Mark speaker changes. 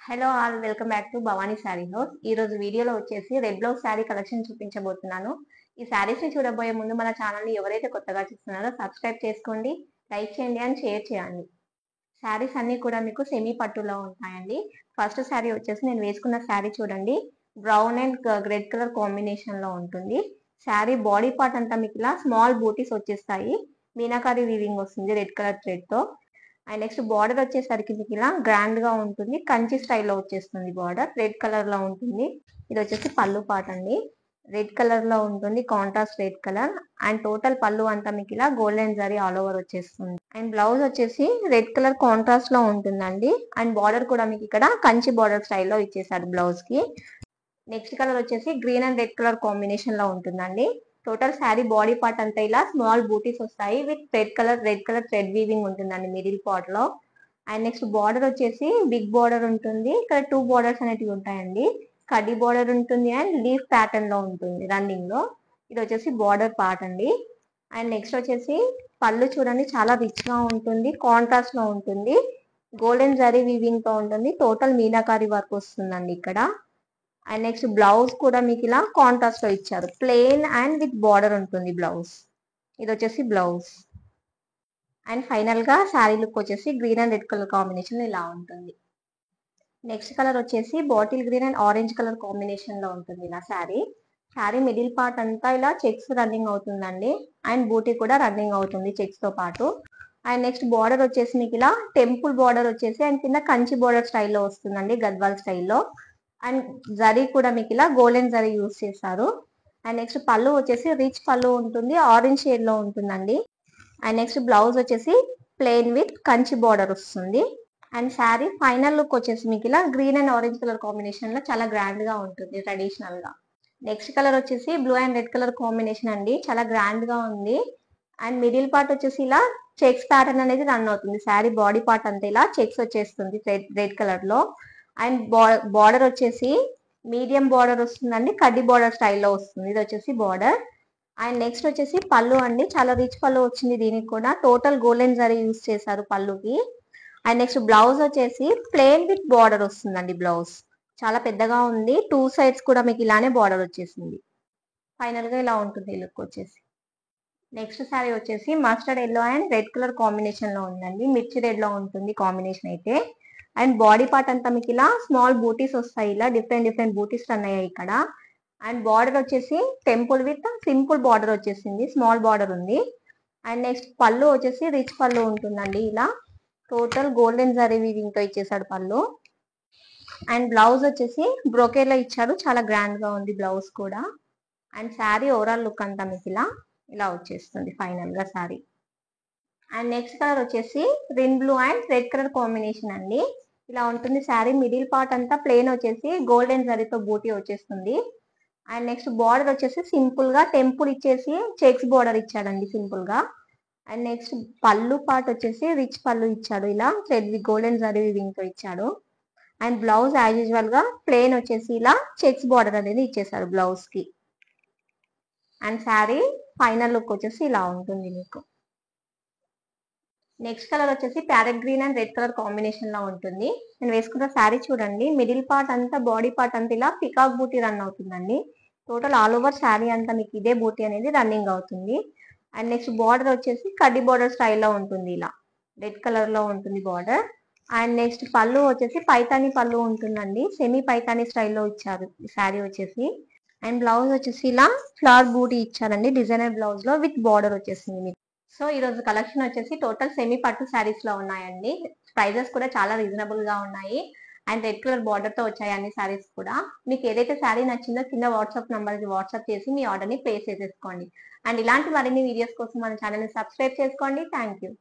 Speaker 1: Hello all, welcome back to Bhavani sari house. ఈ రోజు వీడియోలో వచ్చేసి రెడ్ బ్లౌజ్ శారీ కలెక్షన్ చూపించబోతున్నాను. ఈ శారీస్ ని చూడబోయే ముందు మన ఛానల్ ని ఎవరైతే కొత్తగా చూస్తున్నారో సబ్స్క్రైబ్ చేసుకోండి, లైక్ చేయండి అండ్ షేర్ చేయండి. శారీస్ అన్ని కూడా మీకు సెమీ పట్టులో ఉంటాయండి. ఫస్ట్ శారీ వచ్చేసి నేను వేసుకున్న శారీ చూడండి, brown and red colour combination లో ఉంటుంది. శారీ బాడీ పార్ట్ అంతా మీకు ఇలా స్మాల్ బూటీస్ వచ్చేస్తాయి, మీనాకారి వీవింగ్ వస్తుంది రెడ్ కలర్ థ్రెడ్ తో. అండ్ నెక్స్ట్ బార్డర్ వచ్చేసరికి మీకు ఇలా గ్రాండ్ గా ఉంటుంది, కంచి స్టైల్లో వచ్చేస్తుంది. బార్డర్ రెడ్ కలర్ లో ఉంటుంది. ఇది వచ్చేసి పళ్ళు పార్ట్ అండి, రెడ్ కలర్ లో ఉంటుంది, contrast red colour. And total పళ్ళు అంతా మీకు ఇలా గోల్డెన్ జరీ ఆల్ ఓవర్ వచ్చేస్తుంది. అండ్ బ్లౌజ్ వచ్చేసి రెడ్ కలర్ కాంట్రాస్ట్ లో ఉంటుందండి. అండ్ బార్డర్ కూడా మీకు ఇక్కడ కంచి బార్డర్ స్టైల్లో ఇచ్చేసాడు బ్లౌజ్ కి. నెక్స్ట్ కలర్ వచ్చేసి green and red colour combination లో ఉంటుందండి. టోటల్ శారీ బాడీ పార్ట్ అంతా ఇలా స్మాల్ బూటీస్ వస్తాయి with red colour thread weaving ఉంటుందండి మిడిల్ పార్ట్ లో. అండ్ నెక్స్ట్ బార్డర్ వచ్చేసి బిగ్ బార్డర్ ఉంటుంది. ఇక్కడ 2 బార్డర్స్ అనేటివి ఉంటాయండి, కడ్డీ బార్డర్ ఉంటుంది అండ్ లీఫ్ ప్యాటర్న్ లో ఉంటుంది రన్నింగ్ లో. ఇది వచ్చేసి బార్డర్ పార్ట్ అండి. అండ్ నెక్స్ట్ వచ్చేసి పళ్ళు చూడండి, చాలా రిచ్ గా ఉంటుంది, కాంట్రాస్ట్ లో ఉంటుంది, గోల్డెన్ జరీ వీవింగ్ తో ఉంటుంది. టోటల్ మీనాకారి వర్క్ వస్తుందండి ఇక్కడ. అండ్ నెక్స్ట్ బ్లౌజ్ కూడా మీకు ఇలా కాంట్రాస్ట్ లో ఇచ్చారు, ప్లెయిన్ అండ్ విత్ బార్డర్ ఉంటుంది బ్లౌజ్. ఇది వచ్చేసి బ్లౌజ్. అండ్ ఫైనల్ గా శారీ లుక్ వచ్చేసి green and red colour combination ఇలా ఉంటుంది. నెక్స్ట్ కలర్ వచ్చేసి bottle green and orange colour combination లో ఉంటుంది ఇలా శారీ. శారీ మిడిల్ పార్ట్ అంతా ఇలా చెక్స్ రన్నింగ్ అవుతుందండి, అండ్ బూటీ కూడా రన్నింగ్ అవుతుంది చెక్స్ తో పాటు. అండ్ నెక్స్ట్ బార్డర్ వచ్చేసి మీకు ఇలా టెంపుల్ బార్డర్ వచ్చేసి అండ్ కింద కంచి బార్డర్ స్టైల్లో వస్తుందండి, గద్వాల్ స్టైల్లో. అండ్ జరీ కూడా మీకు ఇలా గోల్డెన్ జరీ యూస్ చేస్తారు. అండ్ నెక్స్ట్ పళ్ళు వచ్చేసి రిచ్ పళ్ళు ఉంటుంది, ఆరెంజ్ షేడ్ లో ఉంటుందండి. అండ్ నెక్స్ట్ బ్లౌజ్ వచ్చేసి ప్లెయిన్ విత్ కంచి బార్డర్ వస్తుంది. అండ్ శారీ ఫైనల్ లుక్ వచ్చేసి మీకు ఇలా green and orange colour combination లో చాలా గ్రాండ్ గా ఉంటుంది ట్రెడిషనల్ గా. నెక్స్ట్ కలర్ వచ్చేసి blue and red colour combination అండి, చాలా గ్రాండ్ గా ఉంది. అండ్ మిడిల్ పార్ట్ వచ్చేసి ఇలా చెక్స్ ప్యాటర్న్ అనేది రన్ అవుతుంది. శారీ బాడీ పార్ట్ అంతా ఇలా చెక్స్ వచ్చేస్తుంది రెడ్ కలర్ లో. అండ్ బార్డర్ వచ్చేసి మీడియం బార్డర్ వస్తుందండి, కడ్డీ బార్డర్ స్టైల్లో వస్తుంది. ఇది వచ్చేసి బార్డర్. అండ్ నెక్స్ట్ వచ్చేసి పళ్ళు అండి, చాలా రిచ్ పళ్ళు వచ్చింది దీనికి కూడా, టోటల్ గోల్డెన్ జరీ యూస్ చేశారు పళ్ళుకి. అండ్ నెక్స్ట్ బ్లౌజ్ వచ్చేసి ప్లెయిన్ విత్ బార్డర్ వస్తుందండి బ్లౌజ్, చాలా పెద్దగా ఉంది, 2 సైడ్స్ కూడా మీకు ఇలానే బార్డర్ వచ్చేసింది. ఫైనల్ గా ఇలా ఉంటుంది లుక్ వచ్చేసి. నెక్స్ట్ శారీ వచ్చేసి mustard yellow and red colour combination లో ఉందండి, మిర్చి రెడ్ లో ఉంటుంది కాంబినేషన్ అయితే. అండ్ బాడీ పార్ట్ అంతా మీకు ఇలా స్మాల్ బూటీస్ వస్తాయి, ఇలా డిఫరెంట్ బూటీస్ రన్ అయ్యాయి ఇక్కడ. అండ్ బార్డర్ వచ్చేసి టెంపుల్ విత్ సింపుల్ బార్డర్ వచ్చేసింది, స్మాల్ బార్డర్ ఉంది. అండ్ నెక్స్ట్ పళ్ళు వచ్చేసి రిచ్ పళ్ళు ఉంటుందండి ఇలా, టోటల్ గోల్డెన్ జరీ వీవింగ్ తో ఇచ్చేసాడు పళ్ళు. అండ్ బ్లౌజ్ వచ్చేసి బ్రోకేర్ లో ఇచ్చారు, చాలా గ్రాండ్ గా ఉంది బ్లౌజ్ కూడా. అండ్ శారీ ఓవరాల్ లుక్ అంతా మీకు ఇలా వచ్చేస్తుంది ఫైనల్ గా శారీ. అండ్ నెక్స్ట్ కలర్ వచ్చేసి green blue and red colour combination అండి, ఇలా ఉంటుంది శారీ. మిడిల్ పార్ట్ అంతా ప్లెయిన్ వచ్చేసి గోల్డెన్ జరీతో బూటీ వచ్చేస్తుంది. అండ్ నెక్స్ట్ బార్డర్ వచ్చేసి సింపుల్ గా టెంపుల్ ఇచ్చేసి చెక్స్ బార్డర్ ఇచ్చాడండి సింపుల్ గా. అండ్ నెక్స్ట్ పళ్ళు పార్ట్ వచ్చేసి రిచ్ పళ్ళు ఇచ్చాడు, ఇలా థ్రెడ్ గోల్డెన్ జరీ వీవింగ్ తో ఇచ్చాడు. అండ్ బ్లౌజ్ యాజ్ యూజువల్ గా ప్లెయిన్ వచ్చేసి ఇలా చెక్స్ బార్డర్ అనేది ఇచ్చేసాడు బ్లౌజ్ కి. అండ్ శారీ ఫైనల్ లుక్ వచ్చేసి ఇలా ఉంటుంది మీకు. నెక్స్ట్ కలర్ వచ్చేసి parrot green and red colour combination లో ఉంటుంది. నేను వేసుకున్న శారీ చూడండి, మిడిల్ పార్ట్ అంతా బాడీ పార్ట్ అంతా ఇలా పికాక్ బూటీ రన్ అవుతుందండి. టోటల్ ఆల్ ఓవర్ శారీ అంతా మీకు ఇదే బూటీ అనేది రన్నింగ్ అవుతుంది. అండ్ నెక్స్ట్ బార్డర్ వచ్చేసి కడ్డీ బార్డర్ స్టైల్లో ఉంటుంది, ఇలా రెడ్ కలర్ లో ఉంటుంది బార్డర్. అండ్ నెక్స్ట్ పళ్ళు వచ్చేసి పైతాని పళ్ళు ఉంటుందండి, సెమీ పైతాని స్టైల్లో ఇచ్చారు ఈ శారీ వచ్చేసి. అండ్ బ్లౌజ్ వచ్చేసి ఇలా ఫ్లవర్ బూటీ ఇచ్చారండి, డిజైనర్ బ్లౌజ్ లో విత్ బార్డర్ వచ్చేసింది మీకు. సో ఈ రోజు కలెక్షన్ వచ్చేసి టోటల్ సెమీ పట్టు శారీస్ లో ఉన్నాయండి. ప్రైజెస్ కూడా చాలా రీజనబుల్ గా ఉన్నాయి. అండ్ రెడ్ కలర్ బార్డర్ తో వచ్చాయి అన్ని శారీస్ కూడా. మీకు ఏదైతే శారీ నచ్చిందో కింద వాట్సాప్ నంబర్ కి వాట్సాప్ చేసి మీ ఆర్డర్ ని ప్లేస్ చేసేసుకోండి. అండ్ ఇలాంటి మరిన్ని వీడియోస్ కోసం మన ఛానల్ ని సబ్స్క్రైబ్ చేసుకోండి. Thank you.